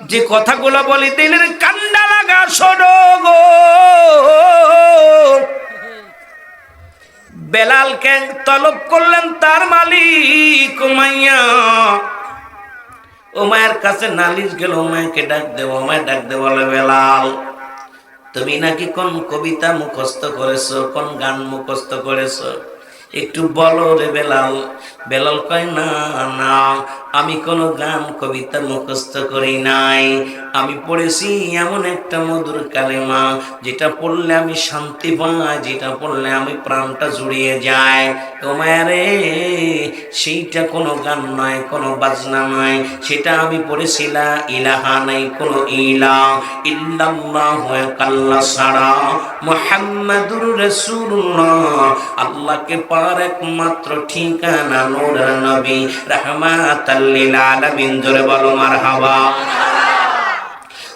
যে কথাগুলো বলি দিলের কান্ডা লাগা শোনো গো। বেলালকে তলব করলেন তার মালিক উমাইয়া। উমাইয়ার কাছে নালিশ গেল, উমাইয়াকে ডাক দেব। উমাইয়া ডাক দেব, বলে বেলাল তুমি নাকি কোন কবিতা মুখস্থ করেছো, কোন গান মুখস্থ করেছো, একটু বলো রে বেলাল। বেলাল কয় না না, আমি কোনো গান কবিতা মুখস্থ করি নাই। আমি পড়েছি এমন একটা মধুর কালেমা, যেটা পড়লে আমি শান্তি পাই, যেটা পড়লে আমি প্রাণটা জুড়িয়ে যায়। তোমারে সেইটা কোনো গান নয়, কোনো বাজনা নয়, সেটা আমি পড়েছিলাম ইলাহা নাই কোনো ইলা ইল্লাল্লাহু কাল্লা সারা মুহাম্মাদুর রাসূলুল্লাহ। আল্লাহকে পার একমাত্র ঠিকানা নূরের নবী রাহমাতাল লিল আলামিন। জোরে বলো মারহাবা।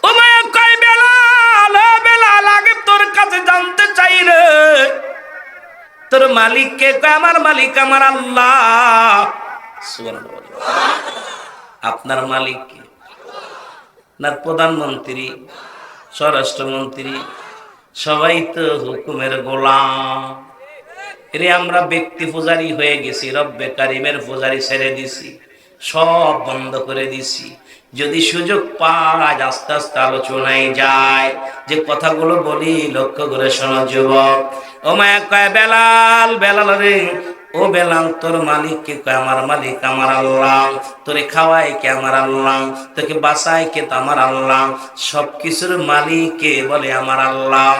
উমাইয়া কয় বেলাল, ও বেলাল আগে তোর কাছে জানতে চাই রে, তোর মালিক কে? কয় আমার মালিক আমার আল্লাহ। সুবহানাল্লাহ। আপনার মালিক কে? না প্রধানমন্ত্রী, স্বরাষ্ট্রমন্ত্রী, সবাই তো হুকুমের গোলাম। রে আমরা ব্যক্তি পূজারি হয়ে গেছি, রব্বে কারিমের পূজারি ছেড়ে দিছি, সব বন্ধ করে দিছি। যদি সুযোগ পাই আস্তে আস্তে আলোচনায় যায়। যে কথাগুলো বলি লক্ষ্য করে শোনো যুবক। ও মায়া কয় বেলাল, বেলাল রে ও বেলাল তোর মালিক কে? কয় আমার মালিক আমার আল্লাহ। তোরে খাওয়াই কে? আমার আল্লাহ। তোকে বাঁচাই কে? তো আমার আল্লাহ। সবকিছুর মালিক কে? বলে আমার আল্লাহ।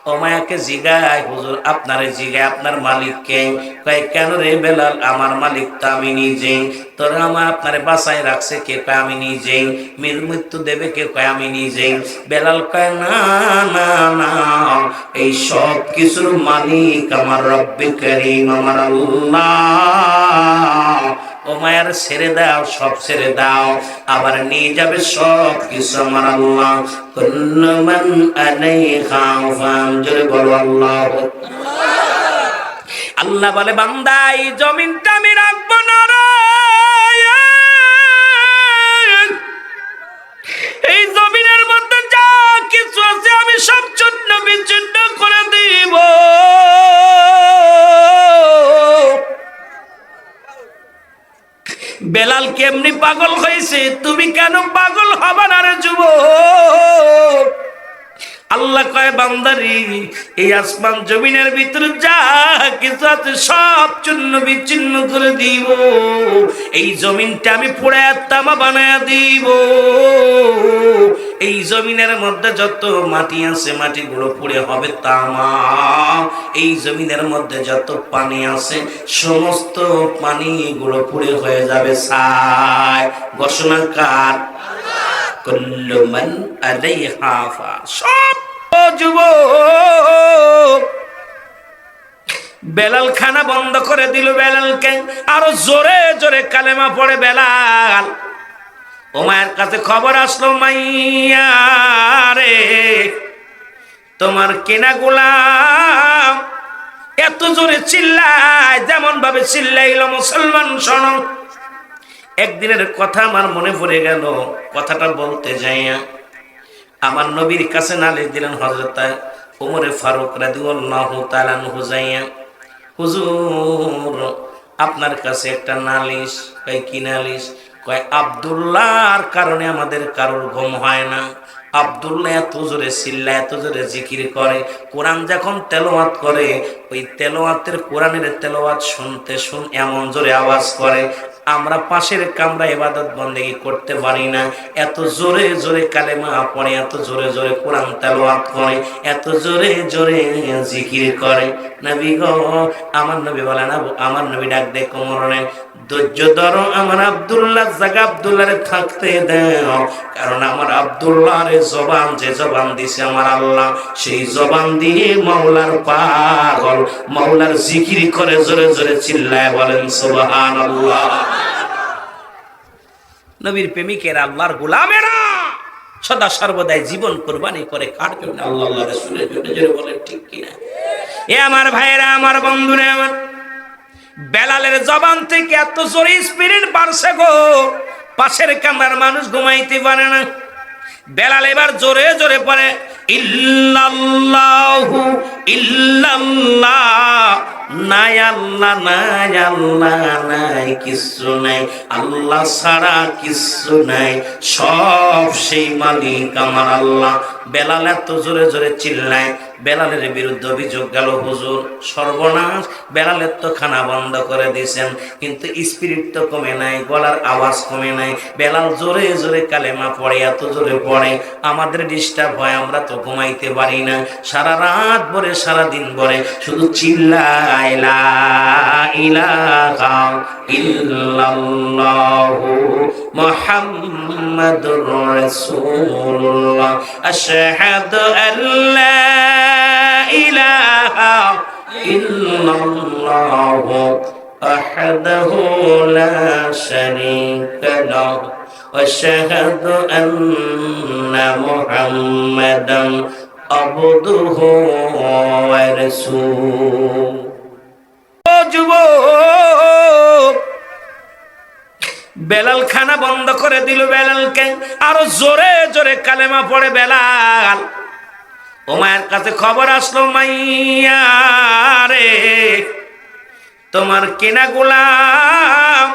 ও মায়াকে জিগায়, হুজুর আপনারে জিগায় আপনার মালিক কে? কয় কেন রে বেলাল, আমার মালিক তো আমি নিজে। তোর আমার আপনারে বাঁচাই রাখছে কে? কয় আমি নিজেই। মৃত্যু দেবে কে? কয় আমি নিজেই। বেলাল কয় না না না, এই সব কিছুর মালিক আমার রব্বে কারীম আমার আল্লাহ। ও মায়ার ছেড়ে দাও, সব ছেড়ে দাও, আবার নিয়ে যাবে সব কিছু আমার আল্লাহ। কুল্লু মান আলাইহা ফান। জোরে বলো আল্লাহ। আল্লাহ বলে বান্দা এই জমিনটা আমি রাখবো না রে, এই জমিনের মধ্যে যা কিছু আছে আমি সব চূর্ণ বিচূর্ণ করে দিব। বেলাল কেমনি পাগল হয়েছে, তুমি কেন পাগল হবা না রে যুবক? আল্লাহ কয় বান্দারি এই আসমান জমিনের ভিতরে যা কিছু আছে সব চূর্ণ বিচ্ছিন্ন করে দিব। এই জমিনটা আমি পুড়ে তামা বানায় দিব। এই জমিনের মধ্যে যত মাটি আছে মাটিগুলো পুড়ে হবে তামা। এই জমিনের মধ্যে যত পানি আছে সমস্ত পানিগুলো পুড়ে হয়ে যাবে ছাই। ঘোষণা কার? কুল্লু মান আলাইহা ফান। সব যুবক বেলাল খানা বন্ধ করে দিল। বেলালকে আরো জোরে জোরে কালেমা পড়ে বেলাল। উমাইয়ার কাছে খবর আসলো, মাইয়া রে তোমার কেনা গোলাম এত জোরে চিল্লায়, যেমন ভাবে চিল্লাইল মুসলমান শোনো। একদিনের কথা আমার মনে পড়ে গেল, কথাটা বলতে যাইয়া আমার নবীর কাছে নালিশ দিলেন হযরত ওমরে ফারুক রাদিয়াল্লাহু তাআলা আনহু যাইয়া, হুজুর আপনার কাছে একটা নালিশ। কয় কি নালিশ? কয় আব্দুল্লাহর কারণে আমাদের কারোর ঘুম হয় না। আব্দুল্লাহ এত জোরে চিল্লায়, এত জোরে জিকির করে, কোরআন যখন তেলাওয়াত করে ওই তেলাওয়াতের কোরআনের তেলাওয়াত শুনতে এমন জোরে আওয়াজ করে আমরা পাশের কামরা ইবাদত বন্দেগী করতে পারি না। এত জোরে জোরে কালেমা পড়ে, এত জোরে জোরে কোরআন তেলাওয়াত করে, এত জোরে জোরে জিকির করে। নবী গো, আমার নবী বলেন, আমার নবী ডাক দে কোমরে, ধৈর্য ধরো আমার আব্দুল্লাহ জায়গা আব্দুল্লাহরে থাকতে দাও। কারণ আমার আব্দুল্লাহর জবান, যে জবান দিছে আমার আল্লাহ, সেই জবান দিয়ে মাওলার পাগল, মাওলার জিকির করে জোরে জোরে চিল্লায় বলেন সুবহানাল্লাহ। নবীর প্রেমিকের আল্লাহর গোলামেরা সদা সর্বদাই জীবন কুরবানি করে কার জন্য? আল্লাহ রাসূলের জন্য। জোরে বলেন ঠিক কিনা? এ আমার ভাইরা, আমার বন্ধুরা, আমার বেলালের জবান থেকে এত জোরে স্পিরিট বাড়ছে গো, পাশের কামরার মানুষ ঘুমাইতে পারে না। বেলাল এবার জোরে জোরে পড়ে ইল্লাল্লাহু ইল্লাল্লাহ, নাই আল্লাহ নাই আল্লাহ নাই কিচ্ছু নাই, আল্লাহ ছাড়া কিচ্ছু নাই, সব সেই মালিক আমার আল্লাহ। বেলাল এত জোরে জোরে চিল্লায়, বেলালের বিরুদ্ধে অভিযোগ গেল, হুজুর সর্বনাশ, বেলালের তো খানা বন্ধ করে দিয়েছেন, কিন্তু স্পিরিট তো কমে নাই, গলার আওয়াজ কমে নাই। বেলাল জোরে জোরে কালেমা পড়ে, এত জোরে পড়ে আমাদের ডিস্টার্ব হয়, আমরা তো ঘুমাইতে পারি না, সারা রাত ভরে সারা দিন ভরে শুধু চিল্লায় লা ইলাহা ইল্লাল্লাহু মুহাম্মাদুর রাসূলুল্লাহ, আশহাদু আল্লা ইলাহা ইল্লাল্লাহু ওয়াহদাহু লা শারীকা লাহু ওয়া আশহাদু আন্না মুহাম্মাদান আবদুহু ওয়া রাসূলুহু। ও যুবক, বেলাল খানা বন্ধ করে দিল বেলালকে, আরো জোরে জোরে কালেমা পড়ে বেলাল। ও মায়ের কাছে খবর আসলো, মাইয়া রে তোমার কেনা গোলাম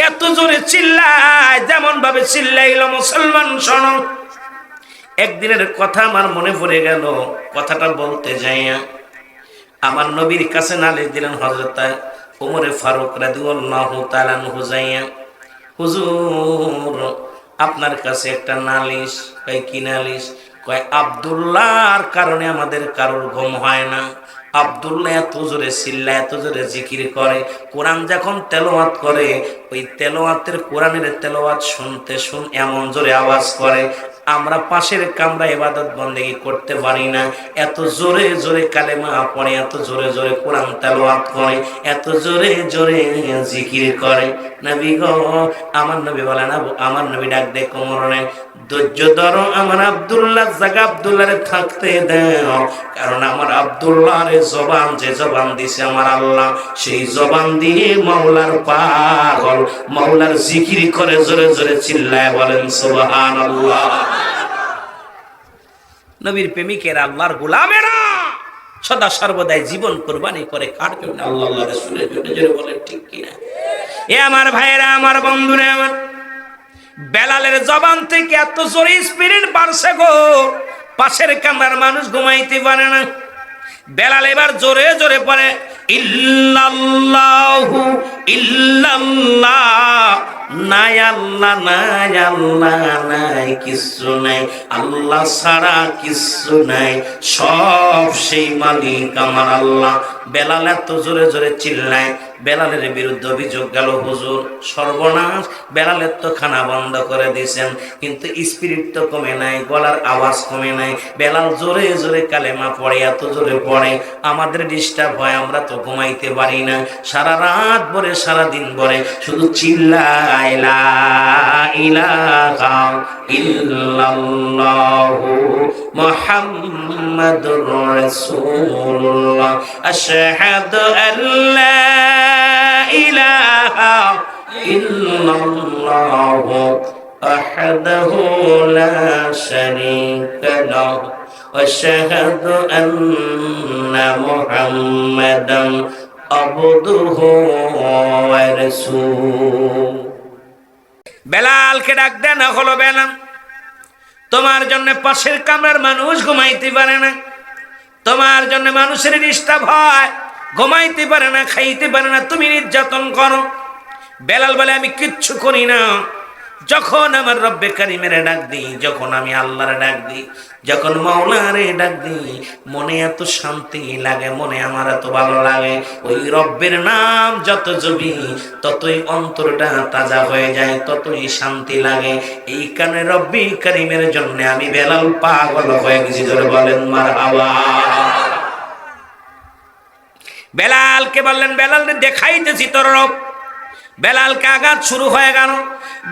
এত জোরে চিল্লায়, যেমন ভাবে চিল্লাইল মুসলমান শোনো। একদিনের কথা আমার মনে পড়ে গেল, কথাটা বলতে যাইয়া আমার নবীর কাছে নালিশ দিলেন হযরত ওমরে ফারুক রাদিয়াল্লাহু তাআলা আনহু যাইয়া, হুজুর আপনার কাছে একটা নালিশ। কয় কি নালিশ? কয় আব্দুল্লাহর কারণে আমাদের কারোর ঘুম হয় না। আব্দুল্লাহ এত জোরে চিল্লায়, এত জোরে জিকির করে, কোরআন যখন তেলাওয়াত করে ওই তেলাওয়াতের কোরআনের তেলাওয়াত শুনতে এমন জোরে আওয়াজ করে, আমরা পাশের কামরা ইবাদত বন্দেগী করতে পারি না। এত জোরে জোরে কালেমা পড়ে, এত জোরে জোরে কোরআন তেলাওয়াত করে, এত জোরে জোরে জিকির করে। নবী গো, আমার নবী বলেন, আমার নবী ডাক দে কোমরে, ধৈর্য ধরো, আমার আব্দুল্লাহ জায়গা আব্দুল্লাহরে থাকতে দাও, কারণ আমার আব্দুল্লাহর জবান, যে জবান দিছে আমার আল্লাহ, সেই জবান দিয়ে মাওলার পাগল, মাওলার জিকির করে জোরে জোরে চিল্লায় বলেন সুবহানাল্লাহ। নবীর প্রেমিকেরা, আল্লাহর গোলামেরা সদা সর্বদাই জীবন কুরবানি করে কার জন্য? আল্লাহ রাসূলের জন্য। জোরে বলেন ঠিক কিনা? এ আমার ভাইয়েরা, আমার বন্ধুরা, আমার বেলালের জবান থেকে এত জোরে স্পিরিট বাড়ছে গো, পাশের কামরার মানুষ ঘুমাইতে পারে না। বেলাল এবার জোরে জোরে পড়ে ইল্লাল্লাহু ইল্লাল্লাহ, নাই আল্লাহ নাই আল্লাহ নাই কিচ্ছু নাই, আল্লাহ ছাড়া কিচ্ছু নাই, সব সেই মালিক আমার আল্লাহ। বেলাল এত জোরে জোরে চিল্লায়, বেলালের বিরুদ্ধে অভিযোগ গেল, হুজুর সর্বনাশ, বেলালের তো খানা বন্ধ করে দিয়েছেন, কিন্তু স্পিরিট তো কমে নাই, গলার আওয়াজ কমে নাই। বেলাল জোরে জোরে কালেমা পড়ে, এত জোরে পড়ে আমাদের ডিস্টার্ব হয়, আমরা তো ঘুমাইতে পারি না, সারা রাত ভরে সারা দিন ভরে শুধু চিল্লায় লা ইলাহা ইল্লাল্লাহু মুহাম্মাদুর রাসূলুল্লাহ, আশহাদু আল্লা ইলাহা ইল্লাল্লাহু ওয়াহদাহু লা শারীকা লাহু ওয়া আশহাদু আন্না মুহাম্মাদান আবদুহু ওয়া রাসূলুহু। বেলালকে ডাক দেন, হলো বেলাল, তোমার জন্য পাশের কামরার মানুষ ঘুমাইতে পারে না, তোমার জন্য মানুষের ডিস্টার্ব হয়, ঘুমাইতে পারে না, খাইতে পারে না, তুমি নির্যাতন করো। বেলাল বলে, আমি কিচ্ছু করি না। যখন আমার রব্বে কারিমের ডাক দিই, যখন আমি আল্লাহর ডাক দিই, যখন মাওলারে ডাক দিই, মনে এত শান্তি লাগে, মনে আমার এত ভালো লাগে। ওই রব্বের নাম যত জপি ততই অন্তরটা তাজা হয়ে যায়, ততই শান্তি লাগে। এই কারণে রব্বে কারিমের জন্য আমি বেলাল পাগল হয়ে গেছি। ধরে বলেন মারহাবা। বেলালকে বললেন, বেলাল দেখাইতেছি তোর রব। বেলালকে আঘাত শুরু হয়ে গেল,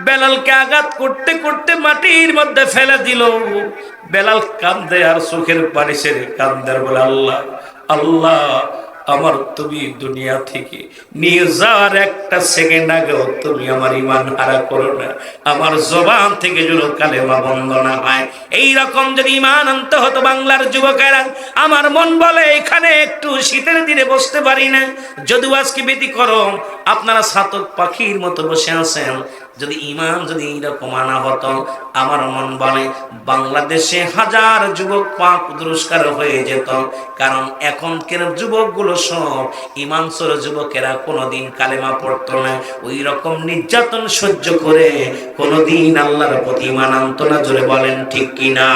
বেলালকে আঘাত করতে করতে মাটির মধ্যে ফেলে দিল। বেলাল কান্দে আর চোখের পানি ছেড়ে কান্দে, বলে আল্লাহ আল্লাহ, আমার তুমি দুনিয়া থেকে নিয়ে যাওয়ার একটা সেকেন্ড আগেও তুমি আমার ইমান হারা করো না। আমার জবান থেকে যেন কালেমা বন্ধ না হয়। এইরকম যদি ইমান আনতে হতো বাংলার যুবকেরা, আমার মন বলে এখানে একটু শীতের দিনে বসতে পারি না। যদিও আজকে ব্যতিক্রম, আপনারা ছাতক পাখির মতো বসে আছেন। যদি ইমান যদি এইরকম আনা হতো, আমার মন বলে বাংলাদেশে হাজার যুবক পাক দুরস্কার হয়ে যেত। কারণ এখনকার যুবকগুলো সব ইমানসর যুবকেরা কোনোদিন কালেমা পড়তো না। ওই রকম নির্যাতন সহ্য করে কোনোদিন আল্লাহর প্রতি ইমান আনতো না। জোরে বলেন ঠিক কিনা?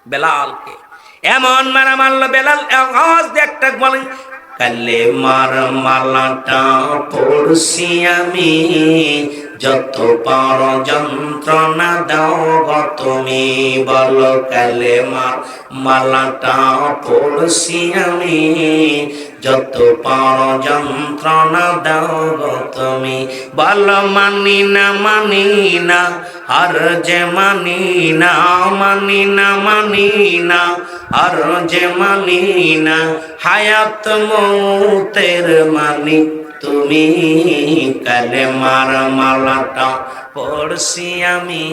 বেলালকে এমন মারা মারলো, বেলাল আওয়াজ দিয়ে একটা বলেন, কালেমার মালাটা পড়ছি আমি, যত পার যন্ত্রণা দাও গো তুমি। বলো কালেমার মালাটা পড়ছি আমি, যত পার যন্ত্রণা দাও গো তুমি। বলো মানি না মানি না, আর যে মানি না, মানি না মানি না, আর যে মানি না, হায়াত মৌতের মালিক তুমি। কালেমার মালাটা পড়ছি আমি,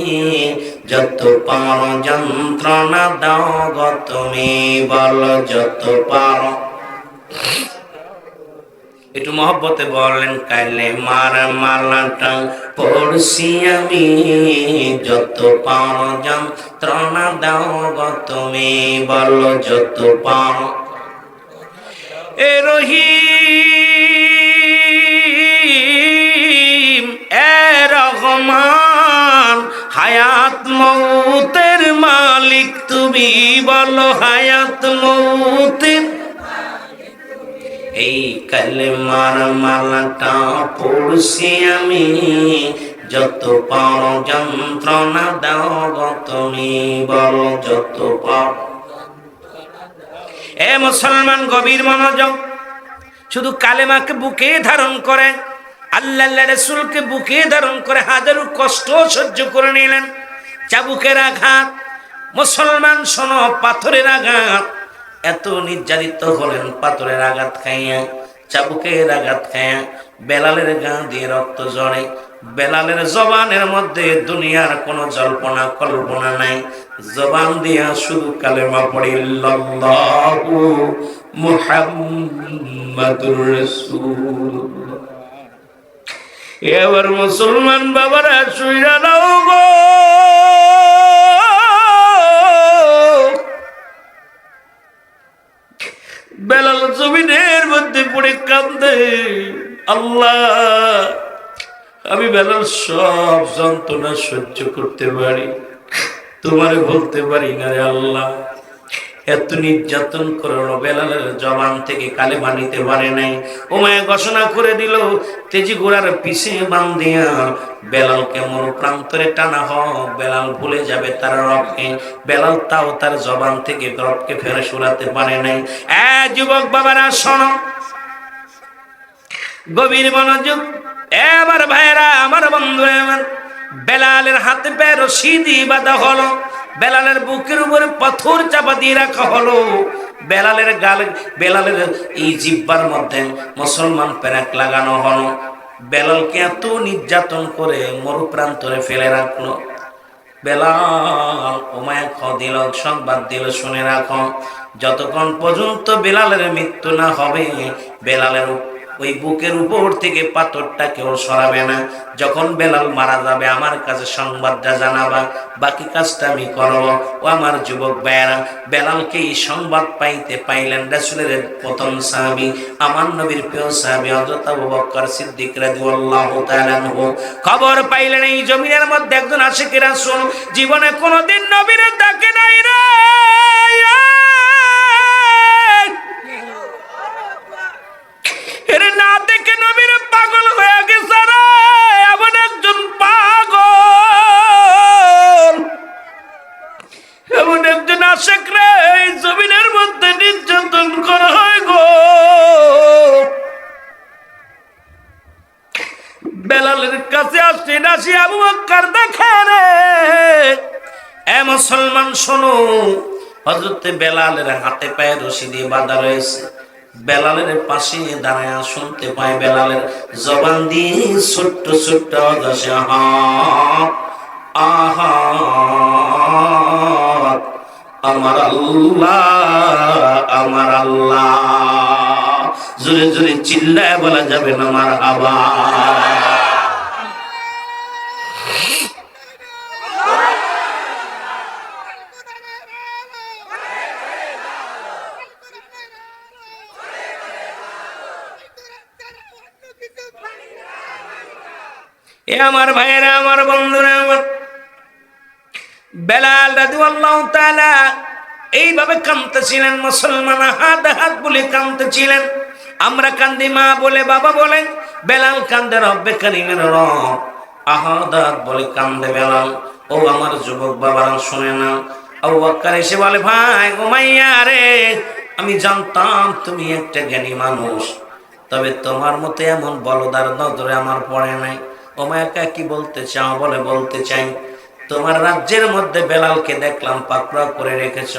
যত পারো যন্ত্রণা দাও গো তুমি। বলো যত পারো, একটু মহব্বতে বলেন, কালেমার মালাটা পড়ছি আমি, যত পারো যন্ত্রণা দাও গো তুমি। বলো যত পারো। এ রহিম, এ রহমান, হায়াত মৌতের মালিক তুমি। বলো হায়াত মৌতের। এই কালেমার মালাটা পড়ছি আমি, যত পারো যন্ত্রণা দাও গো তুমি। বলো যত পারো। এ মুসলমান, গভীর মনোযোগ। শুধু কালেমাকে বুকে ধারণ করে, আল্লাহ রাসূলকে বুকে ধারণ করে হাজারো কষ্ট সহ্য করে নিলেন। চাবুকের আঘাত, মুসলমান শোনো, পাথরের আঘাত, এত নির্যাতিত হলেন পাথরের আঘাত খাইয়া, চাবুকের আঘাত খাইয়া। বেলালের গা দিয়ে রক্ত ঝরে। বেলালের জবানের মধ্যে দুনিয়ার কোনো জল্পনা কল্পনা নাই। জবান দিয়া শুধু কালেমা পড়ি, আল্লাহু মুহাম্মাদুর রাসূলুল্লাহ। এবার মুসলমান বাবারা শুইরা নাও গো। বেলাল জমিনের মধ্যে পড়ে কান্দে, আল্লাহ আমি বেলাল সব যন্ত্রণা সহ্য করতে পারি, তোমারে বলতে পারি না রে আল্লাহ। এত নির্যাতন করলো, বেলালের জবান থেকে কালেমা নিতে পারে নাই। ওমায় ঘোষণা করে দিল, তেজি ঘোড়ার পিছে বান্ধিয়া বেলালকে মরু প্রান্তরে টানা হোক। বেলাল ভুলে যাবে তার রবকে। বেলাল তাও তার জবান থেকে রবকে ফেরে সরাতে পারে নাই। যুবক বাবারা শোনো, গভীর মনোযোগ। এবার ভাইরা আমার, বন্ধুরা আমার, বেলালের হাতে পায়ে রশি দিয়ে বাঁধা হলো। বেলালের বুকের উপরে পাথর চাপা দিয়ে রাখা হলো। বেলালের গালে, বেলালের এই জিহ্বার মধ্যে মুসলমান পেরেক লাগানো হলো। বেলালকে এত নির্যাতন করে মরুপ্রান্তরে ফেলে রাখলো। বেলাল ওমায় দিল, সংবাদ দিল, শুনে রাখো, যতক্ষণ পর্যন্ত বেলালের মৃত্যু না হবে, বেলালের ওই বুকের উপর থেকে পাথরটা কেউ সরাবে না। যখন বেলাল মারা যাবে আমার কাছে সংবাদটা জানাবা, বাকি কাজটা আমি করব। ও আমার যুবক ভাইয়েরা, বেলালকে এই সংবাদ পাইতে পাইলেন রাসূলের প্রথম সাহাবী, আমার নবীর প্রিয় সাহাবী হযরত আবু বকর সিদ্দিক রাদিয়াল্লাহু তাআলা আনহু। খবর পাইলেন এই জমিনের মধ্যে একজন আশিক রাসূল জীবনে কোনোদিন নবীর ডাকে নাই রে। এর না দেখে নবীর পাগল হয়ে গেছে রে, এমন একজন পাগল, এমন একজন আশিক রে এই জমিনের মধ্যে নির্যাতন করা হয় গো। বেলালের কাছে আসছে নাসি আবু বকর দেখে রে। এ মুসলমান শোনো, হযরতে বেলালের হাতে পায়ে রশি দিয়ে বাঁধা রয়েছে। বেলালের পাশে দাঁড়ায় শুনতে পায় বেলালের জবান দিয়ে ছোট্ট ছোট্ট আওয়াজ আসে, আহা আমার আল্লাহ, আমার আল্লাহ। জোরে জোরে চিল্লায় বলা যাবে না মারহাবা। এ আমার ভাইয়েরা, আমার বন্ধুরা, আমার বেলাল রাদিয়াল্লাহু তাআলা এইভাবে কাঁদতেছিলেন। মুসলমান হাত হাত বলে কাঁদতেছিলেন। আমরা কান্দি মা বলে, বাবা বলে, বেলাল কান্দে রব্বে কারীমের রব। আহাদাত বলে কান্দে বেলাল। ও আমার যুবক বাবারা শুনে না। আবু বকর এসে বলে, ভাই উমাইয়া রে, আমি জানতাম তুমি একটা জ্ঞানী মানুষ, তবে তোমার মতো এমন বলদার নজরে আমার পড়ে নাই। উমাইয়া কি বলতে চাও? বলে, বলতে চাই তোমার রাজ্যের মধ্যে বেলালকে দেখলাম পাকড়াও করে রেখেছ।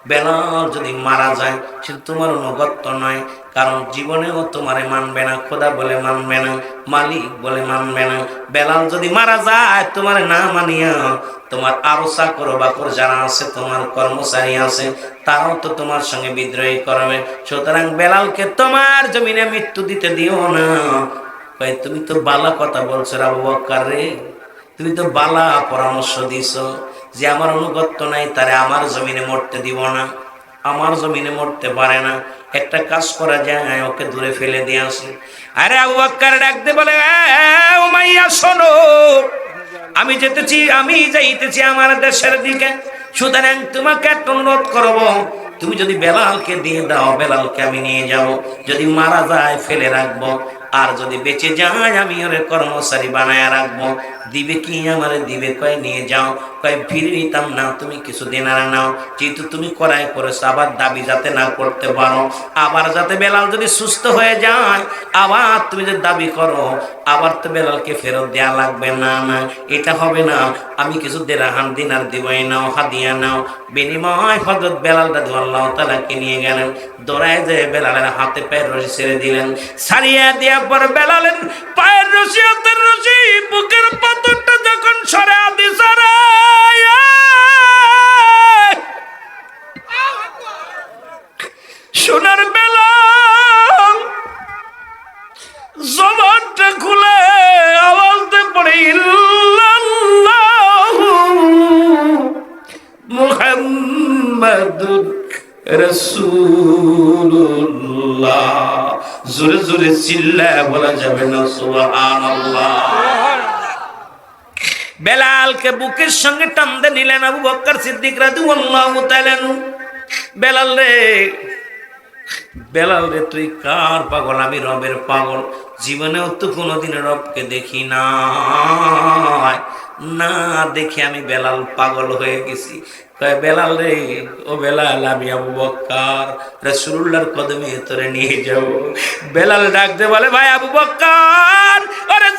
বেলাল যদি মারা যায় সে তোমার অনুগত্য নয়, কারণ জীবনেও তোমারে মানবে না, খোদা বলে মানবে না, মালিক বলে মানবে না। বেলাল যদি মারা যায় তোমার না মানিয়া তোমার আরো চাকর বাকর যারা আছে, তোমার কর্মচারী আছে, তারাও তো তোমার সঙ্গে বিদ্রোহী করবে। সুতরাং বেলালকে তোমার জমিনে মৃত্যু দিতে দিও না। তুমি তো বালা কথা বলছো আবু বকর রে, তুমি তো বালা পরামর্শ দিছ যে আমার অনুগত্য নাই, তারে আমার জমিনে মরতে দিব না, আমার জমিনে মরতে পারে না। একটা কাজ করা যায়, ওকে দূরে ফেলে দিয়ে আসি। আরে আবু বকর ডাকতে বলে, উমাইয়া শোনো, আমি যেতেছি, আমি যাইতেছি আমার দেশের দিকে। সুতরাং তোমাকে একটা অনুরোধ করবো, তুমি যদি বেলালকে দিয়ে দাও, বেলালকে আমি নিয়ে যাব। যদি মারা যায় ফেলে রাখবো, আর যদি বেঁচে যায় আমি ওরে কর্মচারী বানায় রাখবো। দিবে কি আমারে? দিবে কয় নিয়ে যাও। কয় ফিরে নিতাম না, তুমি কিছু দিনার নাও, যেহেতু তুমি করাই করেছো, আবার দাবি যাতে না করতে পারো, আবার যাতে বেলাল যদি সুস্থ হয়ে যায়, আবার তুমি যদি দাবি করো, আবার তো বেলালকে ফেরত দেয়া লাগবে। না না, এটা হবে না, আমি কিছু দেড়হাম দিনার দিবই, নাও হাদিয়া নাও। বিনিময় হযরত বেলাল রাদিয়াল্লাহু তাআলাকে নিয়ে গেলেন। দৌড়ায় যে বেলালের হাতে পায়ের রশি ছেড়ে দিলেন। ছাড়িয়ে দেওয়ার পর বেলালের পায়ের রশি, হাতের রশি, বুকের পাথরটা যখন সরে দিছে রে, সোনার বেলাল জবানটা খুলে আওয়াজ দিয়ে পড়ে, ইল্লাল্লাহু মুহাম্মাদুর রাসূলুল্লাহ। জোরে জোরে চিল্লায় বলা যাবে না সুবহানাল্লাহ। বেলালকে বুকের সঙ্গে টানতে নিলেন আবু বকর সিদ্দিক রাদিয়াল্লাহু তাআলা। বেলাল রে, বেলাল রে, তুই কার পাগল? আমি রবের পাগল। জীবনেও তো কোনোদিন রবকে দেখি না, না দেখে আমি বেলাল পাগল হয়ে গেছি। কয় বেলাল রে, ও বেলাল, আমি আবু বকর রাসূলুল্লাহর কদমে তোরে নিয়ে যাব। বেলাল ডাকতে বলে, ভাই আবু বকর, আরে